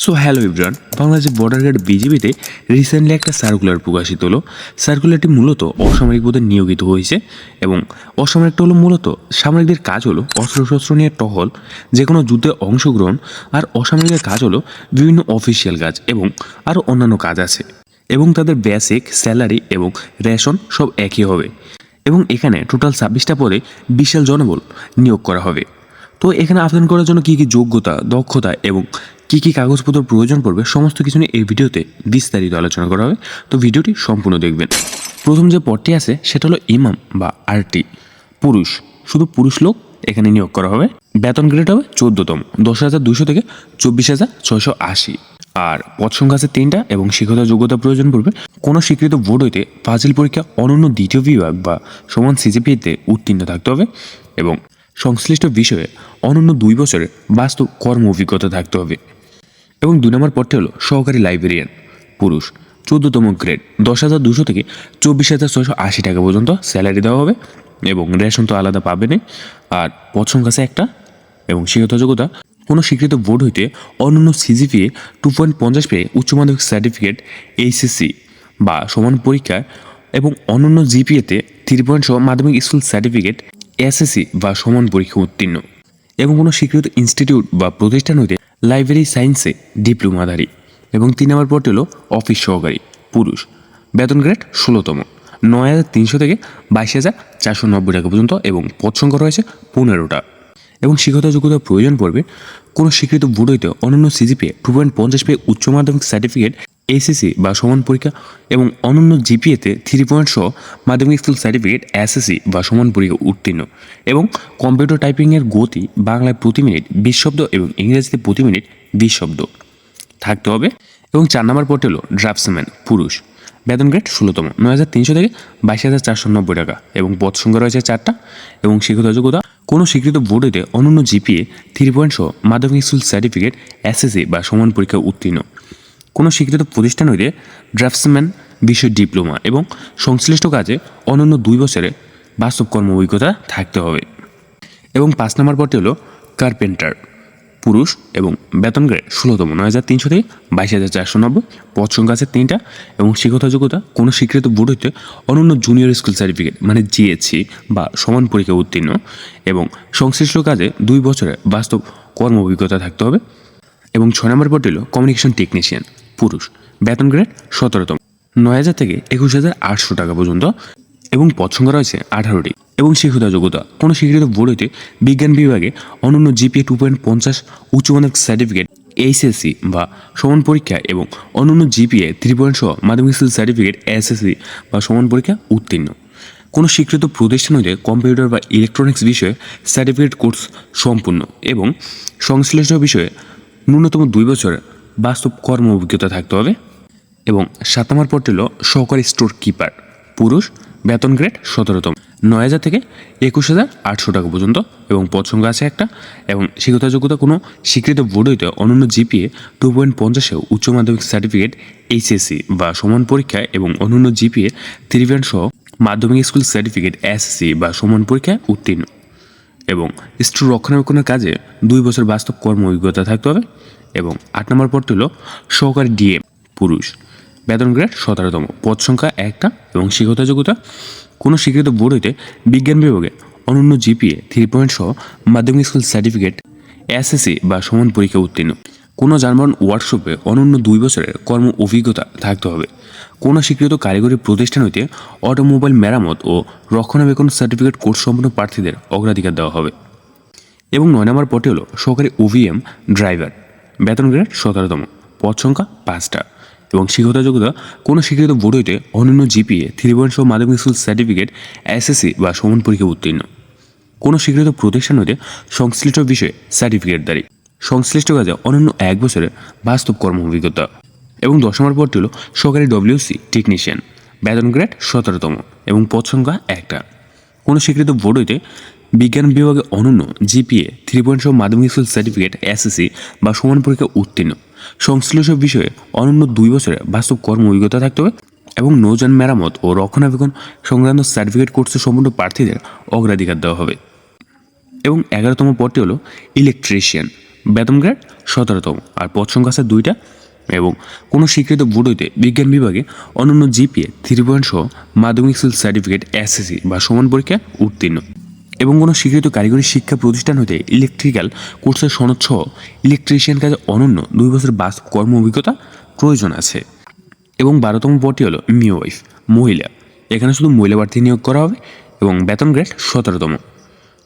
So hello everyone, বাংলাদেশের border guard বিজিবিতে recently একটা circular প্রকাশিত হলো। সার্কুলারটি মূলত অসামরিক পদে নিয়োজিত হয়েছে এবং অসামরিকটা হলো মূলত সামরিকদের কাজ হলো অস্ত্রশস্ত্র নিয়ে টহল, যে কোনো যুদ্ধে অংশগ্রহণ, আর অসামরিকের কাজ হলো বিভিন্ন অফিসিয়াল কাজ এবং আরও অন্যান্য কাজ আছে এবং তাদের বেসিক স্যালারি এবং রেশন সব একই হবে এবং এখানে টোটাল 26টা পদে বিশাল জনবল নিয়োগ করা হবে। তো এখানে আবেদন করার জন্য কী কী যোগ্যতা, দক্ষতা এবং কী কী কাগজপত্র প্রয়োজন পড়বে সমস্ত কিছু নিয়ে এই ভিডিওতে বিস্তারিত আলোচনা করা হবে। তো ভিডিওটি সম্পূর্ণ দেখবেন। প্রথম যে পদটি আছে সেটা হলো ইমাম বা আরটি, পুরুষ, শুধু পুরুষ লোক এখানে নিয়োগ করা হবে। বেতন গ্রেড হবে 14তম, 10,200 থেকে 24,680। আর পদ সংখ্যা আছে 3টা এবং শিক্ষাগত যোগ্যতা প্রয়োজন পড়বে কোনো স্বীকৃত বোর্ড হইতে ফাজিল পরীক্ষা অনন্য দ্বিতীয় বিভাগ বা সমান সিজিপিএতে উত্তীর্ণ থাকতে হবে এবং সংশ্লিষ্ট বিষয়ে অনন্য 2 বছরের বাস্তব কর্ম অভিজ্ঞতা থাকতে হবে। এবং 2 নম্বর পদটি হলো সহকারী লাইব্রেরিয়ান, পুরুষ, 14তম গ্রেড, 10,200 থেকে 24,680 টাকা পর্যন্ত স্যালারি দেওয়া হবে এবং রেশন তো আলাদা পাবে না। আর পদ সংখ্যা আছে 1টা এবং শিক্ষাগত যোগ্যতা কোনো স্বীকৃত বোর্ড হইতে অনন্য সিজিপিএ 2.50 পেয়ে উচ্চ মাধ্যমিক সার্টিফিকেট এইচএসসি বা সমান পরীক্ষায় এবং অনন্য জিপিএতে 3 সহ মাধ্যমিক স্কুল সার্টিফিকেট এসএসসি বা সমান পরীক্ষা উত্তীর্ণ এবং কোনো স্বীকৃত ইনস্টিটিউট বা প্রতিষ্ঠান হইতে লাইব্রেরি সায়েন্সে ডিপ্লোমাধারী। এবং 3 নম্বর পদটি হলো অফিস সহকারী, পুরুষ, বেতন গ্রেড 16তম, 9,300 থেকে 22,490 টাকা পর্যন্ত এবং পদ সংখ্যা রয়েছে 15টা এবং শিক্ষাগত যোগ্যতা প্রয়োজন পড়বে কোনো স্বীকৃত বোর্ড হইতে অনন্য সিজিপিএ 2.50 পেয়ে উচ্চ মাধ্যমিক সার্টিফিকেট এইচএসসি বা সমান পরীক্ষা এবং অনন্য জিপিএতে 3 সহ মাধ্যমিক স্কুল সার্টিফিকেট এসএসসি বা সমান পরীক্ষা উত্তীর্ণ এবং কম্পিউটার টাইপিংয়ের গতি বাংলায় প্রতি মিনিট 20 শব্দ এবং ইংরেজিতে প্রতি মিনিট 20 শব্দ থাকতে হবে। এবং 4 নম্বর পদটি হলো ড্রাফটসম্যান, পুরুষ, বেতন গ্রেড 16তম, 9,300 থেকে 22,490 টাকা এবং পদ সংখ্যা রয়েছে 4টা এবং শিক্ষাগত যোগ্যতা কোনো স্বীকৃত বোর্ড হইতে অনন্য জিপিএ 3 সহ মাধ্যমিক স্কুল সার্টিফিকেট এসএসসি বা সমান পরীক্ষা উত্তীর্ণ কোনো স্বীকৃত প্রতিষ্ঠান হইতে ড্রাফটসম্যান বিষয় ডিপ্লোমা এবং সংশ্লিষ্ট কাজে অনন্য 2 বছরের বাস্তব কর্ম অভিজ্ঞতা থাকতে হবে। এবং 5 নম্বর পদটি হলো কার্পেন্টার, পুরুষ এবং বেতন গ্রেড 16তম, 9,300 থেকে 22,490, পদ সংখ্যা আছে 3টা এবং শিক্ষাগত যোগ্যতা কোনো স্বীকৃত বোর্ড হইতে অনন্য জুনিয়র স্কুল সার্টিফিকেট মানে জিএসসি বা সমান পরীক্ষা উত্তীর্ণ এবং সংশ্লিষ্ট কাজে 2 বছরের বাস্তব কর্ম অভিজ্ঞতা থাকতে হবে। এবং 6 নম্বর পদটি হলো কমিউনিকেশন টেকনিশিয়ান, পুরুষ, বেতন গ্রেড 17তম, 9,000 থেকে 21,800 টাকা পর্যন্ত এবং পদ সংখ্যা রয়েছে 18টি এবং শিক্ষাগত যোগ্যতা কোনো স্বীকৃত বোর্ড হইতে বিজ্ঞান বিভাগে অনন্য জিপিএ 2.50 উচ্চ মাধ্যমিক সার্টিফিকেট এইচএসসি বা সমান পরীক্ষা এবং অনন্য জিপিএ 3 সহ মাধ্যমিক স্কুল সার্টিফিকেট এসএসসি বা সমান পরীক্ষা উত্তীর্ণ কোনো স্বীকৃত প্রতিষ্ঠান হইতে কম্পিউটার বা ইলেকট্রনিক্স বিষয়ে সার্টিফিকেট কোর্স সম্পূর্ণ এবং সংশ্লিষ্ট বিষয়ে ন্যূনতম 2 বছরের বাস্তব কর্ম অভিজ্ঞতা থাকতে হবে। এবং 7 নম্বর পদটি হলো সহকারী স্টোর কিপার, পুরুষ, বেতন গ্রেড 17তম, 9,000 থেকে 21,800 টাকা পর্যন্ত এবং পদ সংখ্যা আছে 1টা এবং শিক্ষাগত যোগ্যতা কোনো স্বীকৃত বোর্ড হইতে অনন্য জিপিএ 2.50 উচ্চ মাধ্যমিক সার্টিফিকেট এইচএসসি বা সমান পরীক্ষায় এবং অনন্য জিপিএ 3 সহ মাধ্যমিক স্কুল সার্টিফিকেট এসএসসি বা সমান পরীক্ষায় উত্তীর্ণ এবং স্টোর রক্ষণাবেক্ষণের কাজে 2 বছর বাস্তব কর্ম অভিজ্ঞতা থাকতে হবে। এবং 8 নম্বর পদটি হলো সহকারী ডিএম, পুরুষ, বেতন গ্রেড 17তম, পদ সংখ্যা 1টা এবং শিক্ষাগত যোগ্যতা কোনো স্বীকৃত বোর্ড হইতে বিজ্ঞান বিভাগে অনন্য জিপিএ 3 সহ মাধ্যমিক স্কুল সার্টিফিকেট এসএসসি বা সমান পরীক্ষা উত্তীর্ণ কোনো যানবাহন ওয়ার্কশপে অনন্য 2 বছরের কর্ম অভিজ্ঞতা থাকতে হবে কোনো স্বীকৃত কারিগরি প্রতিষ্ঠান হইতে অটোমোবাইল মেরামত ও রক্ষণাবেক্ষণ সার্টিফিকেট কোর্স সম্পন্ন প্রার্থীদের অগ্রাধিকার দেওয়া হবে। এবং 9 নম্বর পদটি হলো সহকারী ওভিএম ড্রাইভার, বেতন গ্রেড 17তম, পদ সংখ্যা 5টা এবং শিক্ষাগত যোগ্যতা কোনো স্বীকৃত বোর্ড হইতে অনন্য জিপিএ 3 সহ মাধ্যমিক স্কুল সার্টিফিকেট এসএসসি বা সমান পরীক্ষা উত্তীর্ণ কোনো স্বীকৃত প্রতিষ্ঠান হইতে সংশ্লিষ্ট বিষয়ে সার্টিফিকেটধারী সংশ্লিষ্ট কাজে অনন্য 1 বছরের বাস্তব কর্ম অভিজ্ঞতা। এবং 10 নম্বর পদটি হলো সহকারী ডব্লিউসি টেকনিশিয়ান, বেতন গ্রেড 17তম এবং পদ সংখ্যা 1টা কোনো স্বীকৃত বোর্ড হইতে বিজ্ঞান বিভাগে অনন্য জিপিএ 3 সহ মাধ্যমিক স্কুল সার্টিফিকেট এসএসসি বা সমান পরীক্ষা উত্তীর্ণ সংশ্লিষ্ট বিষয়ে অনন্য 2 বছরের বাস্তব কর্ম অভিজ্ঞতা থাকতে হবে এবং নৌযান মেরামত ও রক্ষণাবেক্ষণ সংক্রান্ত সার্টিফিকেট কোর্সে সম্পূর্ণ প্রার্থীদের অগ্রাধিকার দেওয়া হবে। এবং 11তম পদটি হলো ইলেকট্রিশিয়ান, বেতন গ্রেড 17তম, আর পদ সংখ্যা আছে 2টা। এবং কোনো স্বীকৃত বোর্ড হইতে বিজ্ঞান বিভাগে অনন্য জিপিএ 3 পয়েন্ট সহ মাধ্যমিক স্কুল সার্টিফিকেট এসএসসি বা সমান পরীক্ষা উত্তীর্ণ, এবং কোনো স্বীকৃত কারিগরি শিক্ষা প্রতিষ্ঠান হতে ইলেকট্রিক্যাল কোর্সের সনদ সহ ইলেকট্রিশিয়ান কাজে অনন্য 2 বছর বাস্তব কর্ম অভিজ্ঞতা প্রয়োজন আছে। এবং 12তম পদটি হলো মিওয়াইফ, মহিলা। এখানে শুধু মহিলা প্রার্থী নিয়োগ করা হবে এবং বেতন গ্রেড 17তম,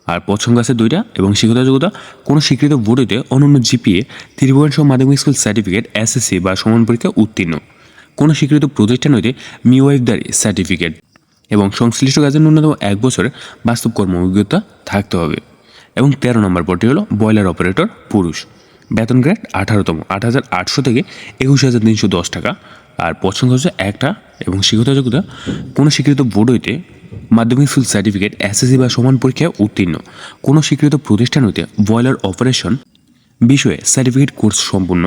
আর পদ সংখ্যা আছে 2টা। এবং শিক্ষাগত যোগ্যতা কোনো স্বীকৃত বোর্ড হইতে অনন্য জিপিএ 3 পয়েন্ট সহ মাধ্যমিক স্কুল সার্টিফিকেট এসএসসি বা সমান পরীক্ষা উত্তীর্ণ, কোনো স্বীকৃত প্রতিষ্ঠান হইতে মিওয়াইফদারি সার্টিফিকেট, এবং সংশ্লিষ্ট কাজের ন্যূনতম 1 বছরের বাস্তব কর্ম অভিজ্ঞতা থাকতে হবে। এবং 13 নম্বর পদটি হলো বয়লার অপারেটর, পুরুষ। বেতন গ্রেড 18তম, 8,800 থেকে 21,310 টাকা, আর পদ সংখ্যা হচ্ছে 1টা। এবং শিক্ষাগত যোগ্যতা কোনো স্বীকৃত বোর্ড হইতে মাধ্যমিক স্কুল সার্টিফিকেট এসএসসি বা সমান পরীক্ষায় উত্তীর্ণ, কোনো স্বীকৃত প্রতিষ্ঠান হইতে বয়লার অপারেশন বিষয়ে সার্টিফিকেট কোর্স সম্পূর্ণ,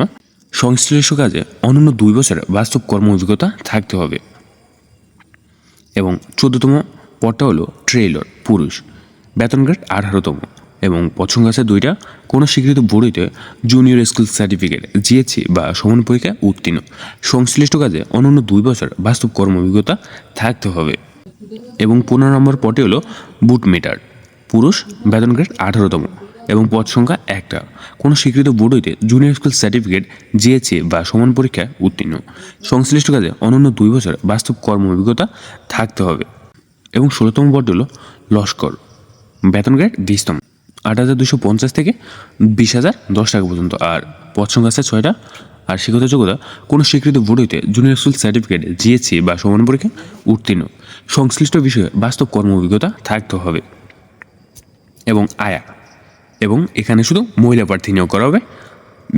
সংশ্লিষ্ট কাজে অনন্য 2 বছরের বাস্তব কর্ম অভিজ্ঞতা থাকতে হবে। এবং 14তম পদটা হলো ট্রেইলর, পুরুষ। বেতন গ্রেড 18তম, এবং পদ সংখ্যা আছে 2টা। কোনো স্বীকৃত বোর্ড হইতে জুনিয়র স্কুল সার্টিফিকেট জিএসসি বা সমান পরীক্ষা উত্তীর্ণ, সংশ্লিষ্ট কাজে অনন্য 2 বছর বাস্তব কর্ম অভিজ্ঞতা থাকতে হবে। এবং 15 নম্বর পদটি হলো বুট মিটার, পুরুষ। বেতন গ্রেড 18তম, এবং পদ সংখ্যা 1টা। কোনো স্বীকৃত বোর্ড হইতে জুনিয়র স্কুল সার্টিফিকেট জিএসসি বা সমান পরীক্ষায় উত্তীর্ণ, সংশ্লিষ্ট কাজে অনন্য 2 বছর বাস্তব কর্ম অভিজ্ঞতা থাকতে হবে। এবং 16তম পদটি হলো লস্কর, বেতন গ্রেড 20তম, 8,250 থেকে 20,010 টাকা পর্যন্ত, আর পদ সংখ্যা আছে 6টা। আর শিক্ষাগত যোগ্যতা কোনো স্বীকৃত বোর্ড হইতে জুনিয়র স্কুল সার্টিফিকেট জিএসসি বা সমান পরীক্ষা উত্তীর্ণ, সংশ্লিষ্ট বিষয়ে বাস্তব কর্ম অভিজ্ঞতা থাকতে হবে। এবং আয়া, এবং এখানে শুধু মহিলা প্রার্থী নিয়োগ করা হবে।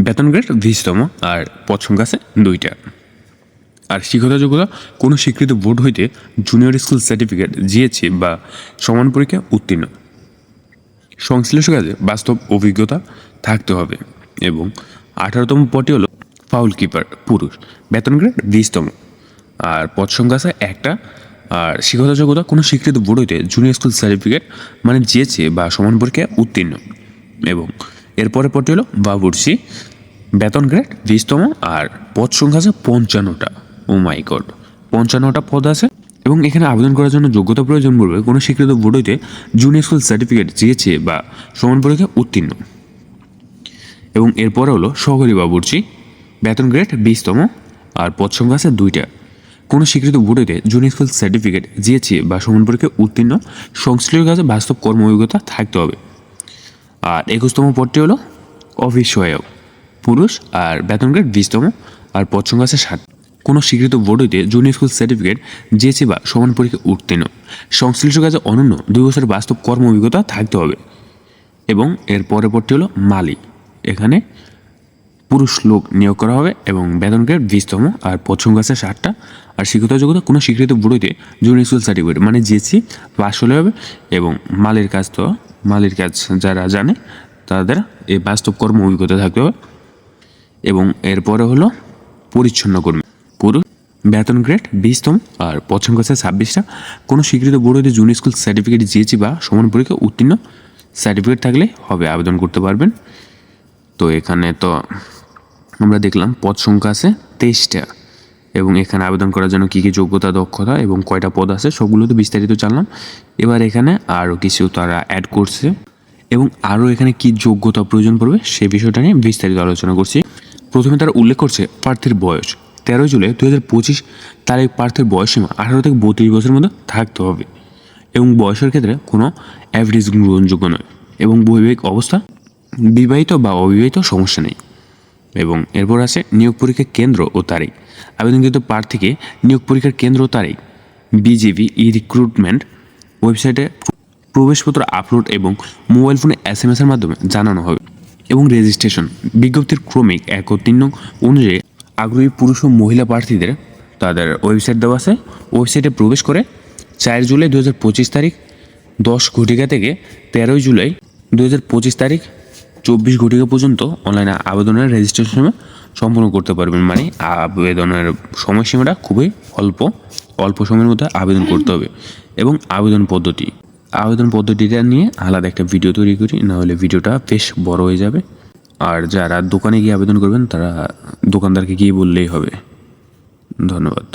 বেতন গ্রেড 20তম, আর পদ সংখ্যা আছে 2টা। আর শিক্ষাগত যোগ্যতা কোনো স্বীকৃত বোর্ড হইতে জুনিয়র স্কুল সার্টিফিকেট জিএসসি বা সমান পরীক্ষা উত্তীর্ণ, সংশ্লিষ্ট কাজে বাস্তব অভিজ্ঞতা থাকতে হবে। এবং 18তম পদটি হলো ফাউল কিপার, পুরুষ। বেতন গ্রেড 20তম, আর পদ সংখ্যা আছে 1টা। আর শিক্ষাগত যোগ্যতা কোনো স্বীকৃত বোর্ড হইতে জুনিয়র স্কুল সার্টিফিকেট মানে জিএসসি বা সমান পরীক্ষায় উত্তীর্ণ। এবং এরপরে পদটি হলো বাবুর্চি, বেতন গ্রেড 20তম, আর পদ সংখ্যা আছে 55টা। ও মাই গড, 55টা পদ আছে। এবং এখানে আবেদন করার জন্য যোগ্যতা প্রয়োজন পড়বে কোনো স্বীকৃত বোর্ড হইতে জুনিয়র স্কুল সার্টিফিকেট জিএসসি বা সমান পরীক্ষা উত্তীর্ণ। এবং এরপরে হলো সহকারী বাবুর্চি, বেতন গ্রেড 20তম, আর পদ সংখ্যা আছে 2টা। কোনো স্বীকৃত বোর্ড হইতে জুনিয়র স্কুল সার্টিফিকেট জিএসসি বা সমান পরীক্ষা উত্তীর্ণ, সংশ্লিষ্ট কাজে বাস্তব কর্ম অভিজ্ঞতা থাকতে হবে। আর 21তম পদটি হলো অফিস সহায়ক, পুরুষ। আর বেতন গ্রেড 20তম, আর পদ সংখ্যা আছে 60। কোনো স্বীকৃত বোর্ড হইতে জুনিয়র স্কুল সার্টিফিকেট জিএসসি বা সমান পরীক্ষা উত্তীর্ণ, সংশ্লিষ্ট কাজে অনন্য 2 বছরের বাস্তব কর্ম অভিজ্ঞতা থাকতে হবে। এবং এর পরের পদটি হলো মালি, এখানে পুরুষ লোক নিয়োগ করা হবে, এবং বেতন গ্রেড 20তম, আর পদ সংখ্যা আছে 60টা। আর শিক্ষাগত যোগ্যতা কোনো স্বীকৃত বোর্ড হইতে জুনিয়র স্কুল সার্টিফিকেট মানে জিএসসি পাস হলে হবে। এবং মালির কাজ যারা জানে তাদের এই বাস্তব কর্ম অভিজ্ঞতা থাকতে হবে। এবং এরপরে হলো পরিচ্ছন্ন কর্মী, পুরুষ। বেতন গ্রেড 20তম, আর পদ সংখ্যা আছে 26টা। কোনো স্বীকৃত বোর্ড হইতে জুনিয়র স্কুল সার্টিফিকেট জিএসসি বা সমান পরীক্ষা উত্তীর্ণ সার্টিফিকেট থাকলে হবে, আবেদন করতে পারবেন। তো এখানে তো আমরা দেখলাম পদ সংখ্যা আছে 23টা, এবং এখানে আবেদন করার জন্য কী কী যোগ্যতা, দক্ষতা এবং কয়টা পদ আছে সবগুলো তো বিস্তারিত জানলাম। এবার এখানে আরও কিছু তারা অ্যাড করছে, এবং আরও এখানে কী যোগ্যতা প্রয়োজন পড়বে সে বিষয়টা নিয়ে বিস্তারিত আলোচনা করছি। প্রথমে তারা উল্লেখ করছে প্রার্থীর বয়স। 13 জুলাই 2025 তারিখ প্রার্থীর বয়সসীমা 18 থেকে 32 বছরের মধ্যে থাকতে হবে, এবং বয়সের ক্ষেত্রে কোনো অ্যাভারেজ গ্রহণযোগ্য নয়। এবং বৈবাহিক অবস্থা বিবাহিত বা অবিবাহিত সমস্যা নেই। এবং এরপর আছে নিয়োগ পরীক্ষার কেন্দ্র ও তারিখ। আবেদনকৃত প্রার্থীকে নিয়োগ পরীক্ষার কেন্দ্র ও তারিখ বিজেপি রিক্রুটমেন্ট ওয়েবসাইটে প্রবেশপত্র আপলোড এবং মোবাইল ফোনে SMS-এর মাধ্যমে জানানো হবে। এবং রেজিস্ট্রেশন বিজ্ঞপ্তির ক্রমিক 1 ও 3 নং অনুযায়ী আগ্রহী পুরুষ ও মহিলা প্রার্থীদের তাদের ওয়েবসাইট দেওয়া আছে। ওয়েবসাইটে প্রবেশ করে 4 জুলাই 2025 তারিখ 10 ঘটিকা থেকে 13 জুলাই 2025 তারিখ 24 ঘটিকা পর্যন্ত অনলাইনে আবেদনের রেজিস্ট্রেশন সম্পন্ন করতে পারবেন। মানে আবেদনের সময়সীমাটা খুবই অল্প সময়ের মধ্যে আবেদন করতে হবে। এবং আবেদন পদ্ধতিটা নিয়ে আলাদা একটা ভিডিও তৈরি করি, নাহলে ভিডিওটা বেশ বড় হয়ে যাবে। আর যারা দোকানে গিয়ে আবেদন করবেন তারা দোকানদারকে গিয়ে বললেই হবে। ধন্যবাদ।